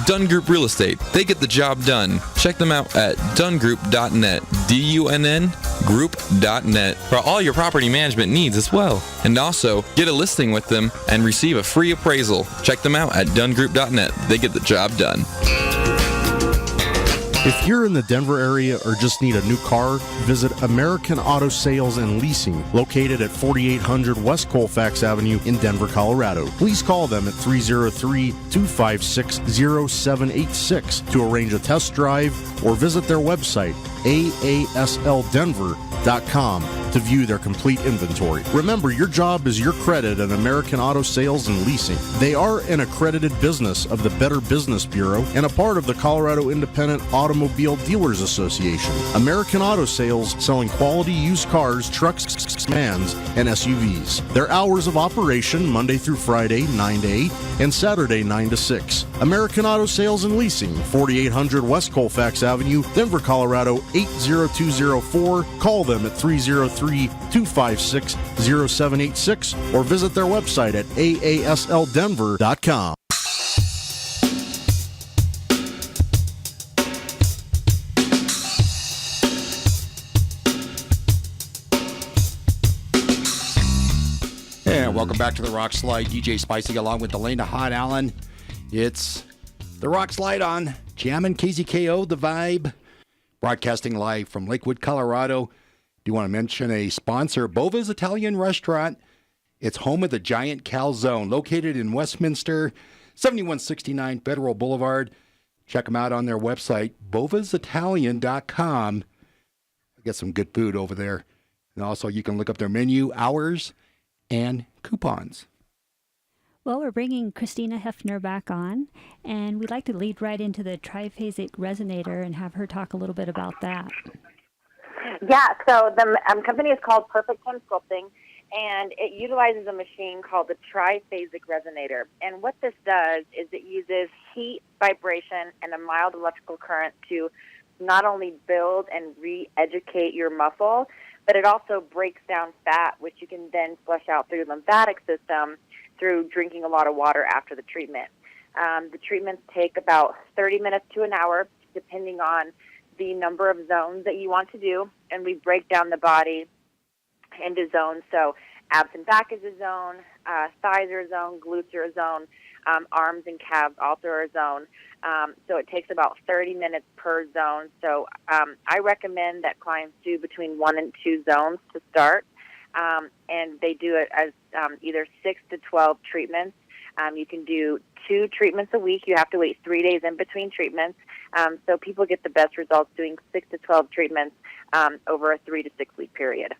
Dunn Group Real Estate. They get the job done. Check them out at dunnGroup.net. DUNN Group.net for all your property management needs as well. And also, get a listing with them and receive a free appraisal. Check them out at dunnGroup.net. They get the job done. If you're in the Denver area or just need a new car, visit American Auto Sales and Leasing, located at 4800 West Colfax Avenue in Denver, Colorado. Please call them at 303-256-0786 to arrange a test drive or visit their website, aaslddenver.com, to view their complete inventory. Remember, your job is your credit at American Auto Sales and Leasing. They are an accredited business of the Better Business Bureau and a part of the Colorado Independent Automobile Dealers Association. American Auto Sales, selling quality used cars, trucks, vans, and SUVs. Their hours of operation, Monday through Friday, 9 to 8, and Saturday, 9 to 6. American Auto Sales and Leasing, 4800 West Colfax Avenue, Denver, Colorado, 80204. Call them at 303-256-0786 or visit their website at aaslddenver.com. And welcome back to the Rockslide. DJ Spicy along with Elena Hott Allen. It's the Rockslide on Jammin' KZKO, The Vibe. Broadcasting live from Lakewood, Colorado. Do you want to mention a sponsor? Bova's Italian Restaurant. It's home of the Giant Calzone, located in Westminster, 7169 Federal Boulevard. Check them out on their website, bovasitalian.com. Get some good food over there. And also you can look up their menu, hours, and coupons. Well, we're bringing Christina Hefner back on, and we'd like to lead right into the triphasic resonator and have her talk a little bit about that. Yeah, so the company is called Perfect Time Sculpting, and it utilizes a machine called the triphasic resonator. And what this does is it uses heat, vibration, and a mild electrical current to not only build and re-educate your muscle, but it also breaks down fat, which you can then flush out through the lymphatic system through drinking a lot of water after the treatment. The treatments take about 30 minutes to an hour, depending on the number of zones that you want to do, and we break down the body into zones. So abs and back is a zone, thighs are a zone, glutes are a zone, arms and calves also are a zone. So it takes about 30 minutes per zone. So I recommend that clients do between 1 and 2 zones to start. And they do it as either 6 to 12 treatments. You can do 2 treatments a week. You have to wait 3 days in between treatments. So people get the best results doing 6 to 12 treatments over a 3 to 6 week period.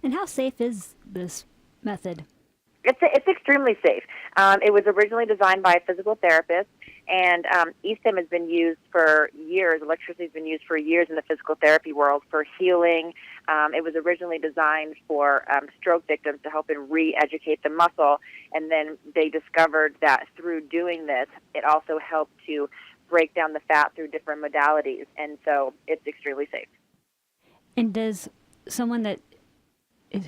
And how safe is this method? It's extremely safe. It was originally designed by a physical therapist, and e-stim has been used for years. Electricity has been used for years in the physical therapy world for healing. It was originally designed for stroke victims to help and re-educate the muscle, and then they discovered that through doing this, it also helped to break down the fat through different modalities, and so it's extremely safe. And does someone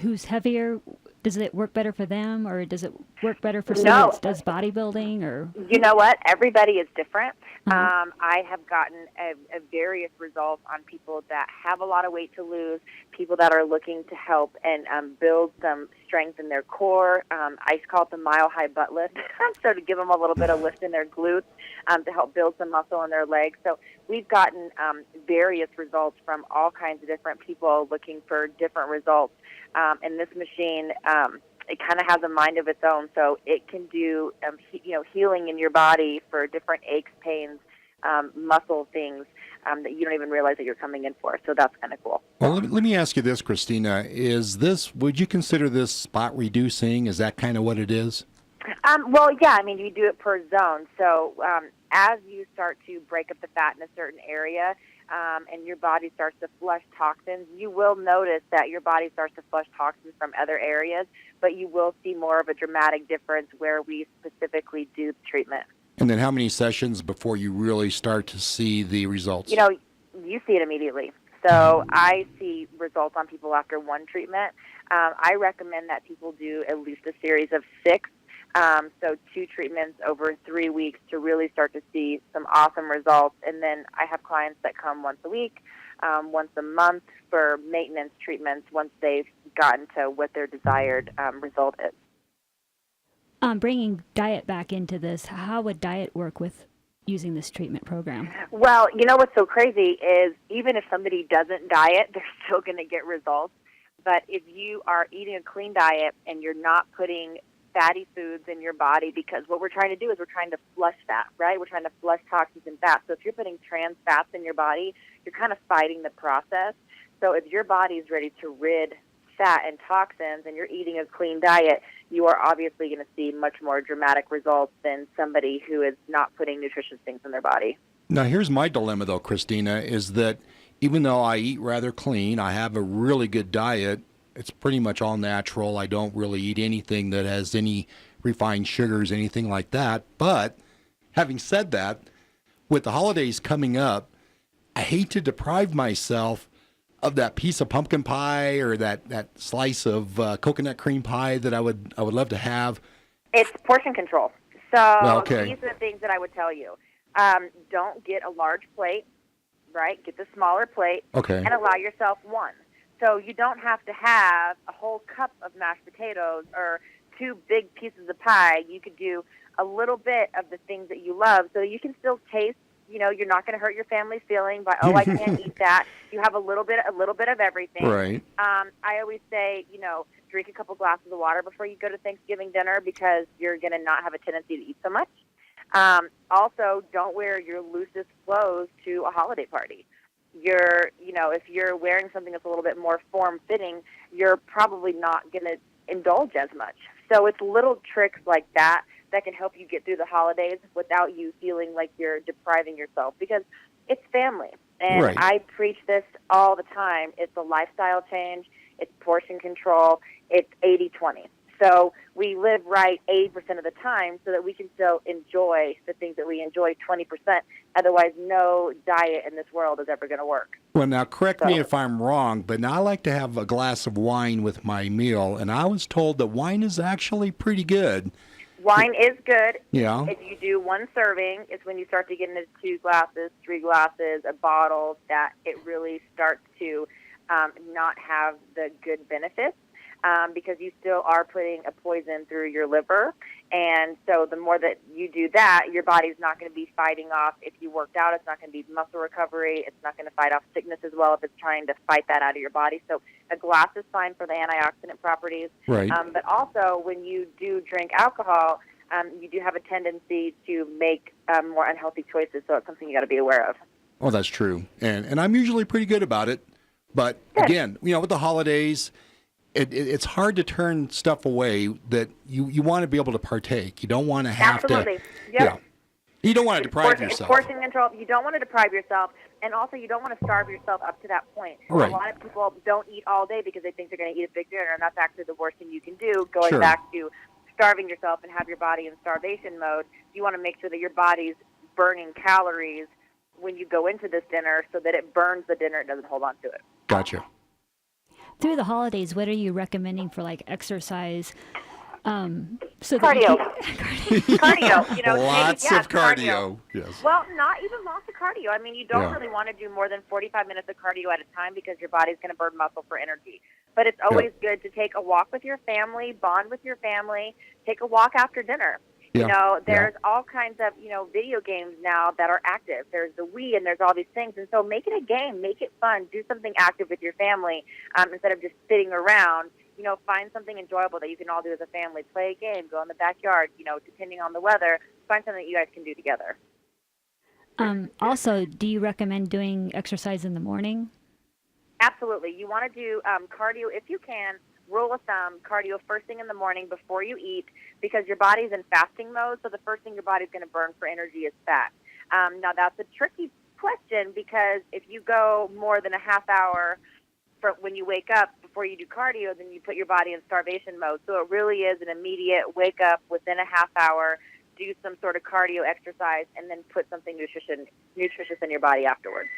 who's heavier, does it work better for them, or does it work better for someone that does bodybuilding? Or you know what? Everybody is different. Uh-huh. I have gotten a various results on people that have a lot of weight to lose, people that are looking to help and build some strength in their core. I call it the mile-high butt lift, so to give them a little bit of lift in their glutes to help build some muscle in their legs. So we've gotten various results from all kinds of different people looking for different results. And this machine, it kind of has a mind of its own, so it can do healing in your body for different aches, pains, muscle things that you don't even realize that you're coming in for. So that's kind of cool. Well, let me ask you this, Christina. Would you consider this spot reducing? Is that kind of what it is? Well, yeah, I mean, you do it per zone. So as you start to break up the fat in a certain area, and your body starts to flush toxins, you will notice that your body starts to flush toxins from other areas, but you will see more of a dramatic difference where we specifically do the treatment. And then how many sessions before you really start to see the results? You see it immediately. So I see results on people after 1 treatment. I recommend that people do at least a series of 6 So 2 treatments over 3 weeks to really start to see some awesome results. And then I have clients that come once a week, once a month for maintenance treatments once they've gotten to what their desired result is. Bringing diet back into this, how would diet work with using this treatment program? Well, you know what's so crazy is even if somebody doesn't diet, they're still going to get results. But if you are eating a clean diet and you're not putting fatty foods in your body, because what we're trying to do is we're trying to flush fat, right? We're trying to flush toxins and fat. So if you're putting trans fats in your body, you're kind of fighting the process. So if your body is ready to rid fat and toxins and you're eating a clean diet, you are obviously going to see much more dramatic results than somebody who is not putting nutritious things in their body. Now, here's my dilemma, though, Christina, is that even though I eat rather clean, I have a really good diet. It's pretty much all natural. I don't really eat anything that has any refined sugars, anything like that. But having said that, with the holidays coming up, I hate to deprive myself of that piece of pumpkin pie or that slice of coconut cream pie that I would love to have. It's portion control. So these are the things that I would tell you. Don't get a large plate, right? Get the smaller plate and allow yourself one. So you don't have to have a whole cup of mashed potatoes or 2 big pieces of pie. You could do a little bit of the things that you love so you can still taste. You know, you're not going to hurt your family's feeling by, I can't eat that. You have a little bit of everything. Right. I always say, drink a couple glasses of water before you go to Thanksgiving dinner because you're going to not have a tendency to eat so much. Also, don't wear your loosest clothes to a holiday party. If you're wearing something that's a little bit more form-fitting, you're probably not going to indulge as much. So it's little tricks like that can help you get through the holidays without you feeling like you're depriving yourself, because it's family. And I preach this all the time. It's a lifestyle change. It's portion control. It's 80-20. So we live right 80% of the time so that we can still enjoy the things that we enjoy 20%. Otherwise, no diet in this world is ever going to work. Well, now, correct me if I'm wrong, but now I like to have a glass of wine with my meal, and I was told that wine is actually pretty good. Wine is good. Yeah. If you do 1 serving, it's when you start to get into 2 glasses, 3 glasses, a bottle, that it really starts to not have the good benefits. Because you still are putting a poison through your liver. And so the more that you do that, your body's not going to be fighting off. If you worked out, it's not going to be muscle recovery. It's not going to fight off sickness as well if it's trying to fight that out of your body. So a glass is fine for the antioxidant properties. Right. But also when you do drink alcohol, you do have a tendency to make more unhealthy choices. So it's something you got to be aware of. Oh, that's true. And I'm usually pretty good about it. But again, with the holidays, it's hard to turn stuff away that you want to be able to partake. You don't want to have Absolutely. to. Yep. Yeah. You don't want to deprive yourself. Portion control. You don't want to deprive yourself, and also you don't want to starve yourself up to that point. Right. A lot of people don't eat all day because they think they're going to eat a big dinner, and that's actually the worst thing you can do, going back to starving yourself and have your body in starvation mode. You want to make sure that your body's burning calories when you go into this dinner so that it burns the dinner, it doesn't hold on to it. Gotcha. Through the holidays, what are you recommending for exercise? So cardio. Cardio. Lots of cardio. Yes. Well, not even lots of cardio. I mean, you don't really want to do more than 45 minutes of cardio at a time because your body's going to burn muscle for energy. But it's always good to take a walk with your family, bond with your family, take a walk after dinner. Yeah. There's all kinds of, video games now that are active. There's the Wii and there's all these things. And so make it a game. Make it fun. Do something active with your family instead of just sitting around. Find something enjoyable that you can all do as a family. Play a game. Go in the backyard. Depending on the weather, find something that you guys can do together. Also, do you recommend doing exercise in the morning? Absolutely. You want to do cardio if you can. Rule of thumb, cardio first thing in the morning before you eat, because your body's in fasting mode, so the first thing your body's going to burn for energy is fat. Now, that's a tricky question because if you go more than a half hour when you wake up before you do cardio, then you put your body in starvation mode. So it really is an immediate wake up within a half hour, do some sort of cardio exercise, and then put something nutritious in your body afterwards.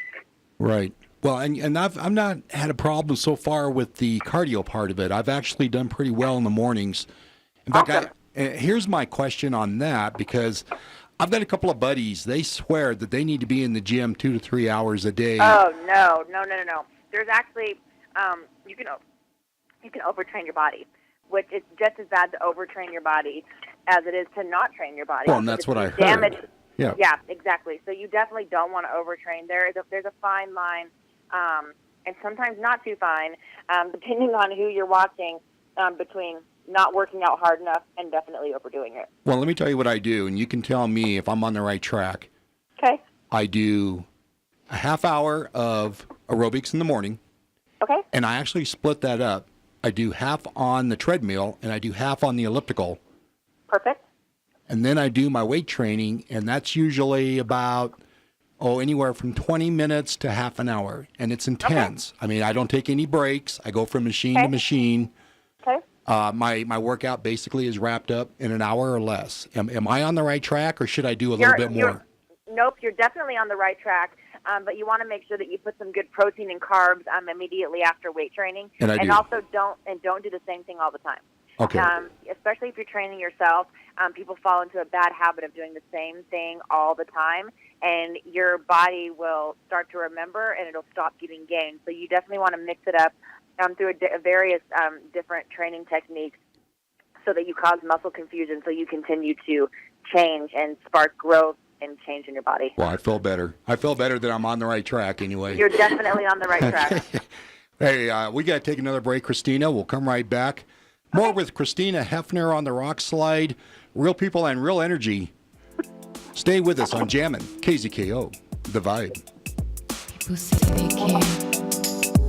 Right. Well, and I've not had a problem so far with the cardio part of it. I've actually done pretty well in the mornings. In fact, here's my question on that, because I've got a couple of buddies. They swear that they need to be in the gym 2 to 3 hours a day. Oh, no. There's actually, you can overtrain your body, which is just as bad to overtrain your body as it is to not train your body. Well, and that's what I heard. Yeah, exactly. So you definitely don't want to overtrain. There's a fine line, and sometimes not too fine, depending on who you're watching, between not working out hard enough and definitely overdoing it. Well, let me tell you what I do, and you can tell me if I'm on the right track. Okay. I do a half hour of aerobics in the morning. Okay. And I actually split that up. I do half on the treadmill, and I do half on the elliptical. Perfect. And then I do my weight training, and that's usually about, anywhere from 20 minutes to half an hour. And it's intense. Okay. I mean, I don't take any breaks. I go from machine to machine. Okay. My workout basically is wrapped up in an hour or less. Am I on the right track, or should I do a little bit more? Nope, you're definitely on the right track. But you want to make sure that you put some good protein and carbs immediately after weight training. And also don't do the same thing all the time. Okay. Especially if you're training yourself, people fall into a bad habit of doing the same thing all the time, and your body will start to remember, and it'll stop getting gained. So you definitely want to mix it up through various different training techniques, so that you cause muscle confusion, so you continue to change and spark growth and change in your body. Well, I feel better. I feel better that I'm on the right track anyway. You're definitely on the right track. Hey, we got to take another break, Christina. We'll come right back. More with Christina Hefner on the Rockslide. Real people and real energy. Stay with us on Jammin' KZKO, The Vibe. People say they care.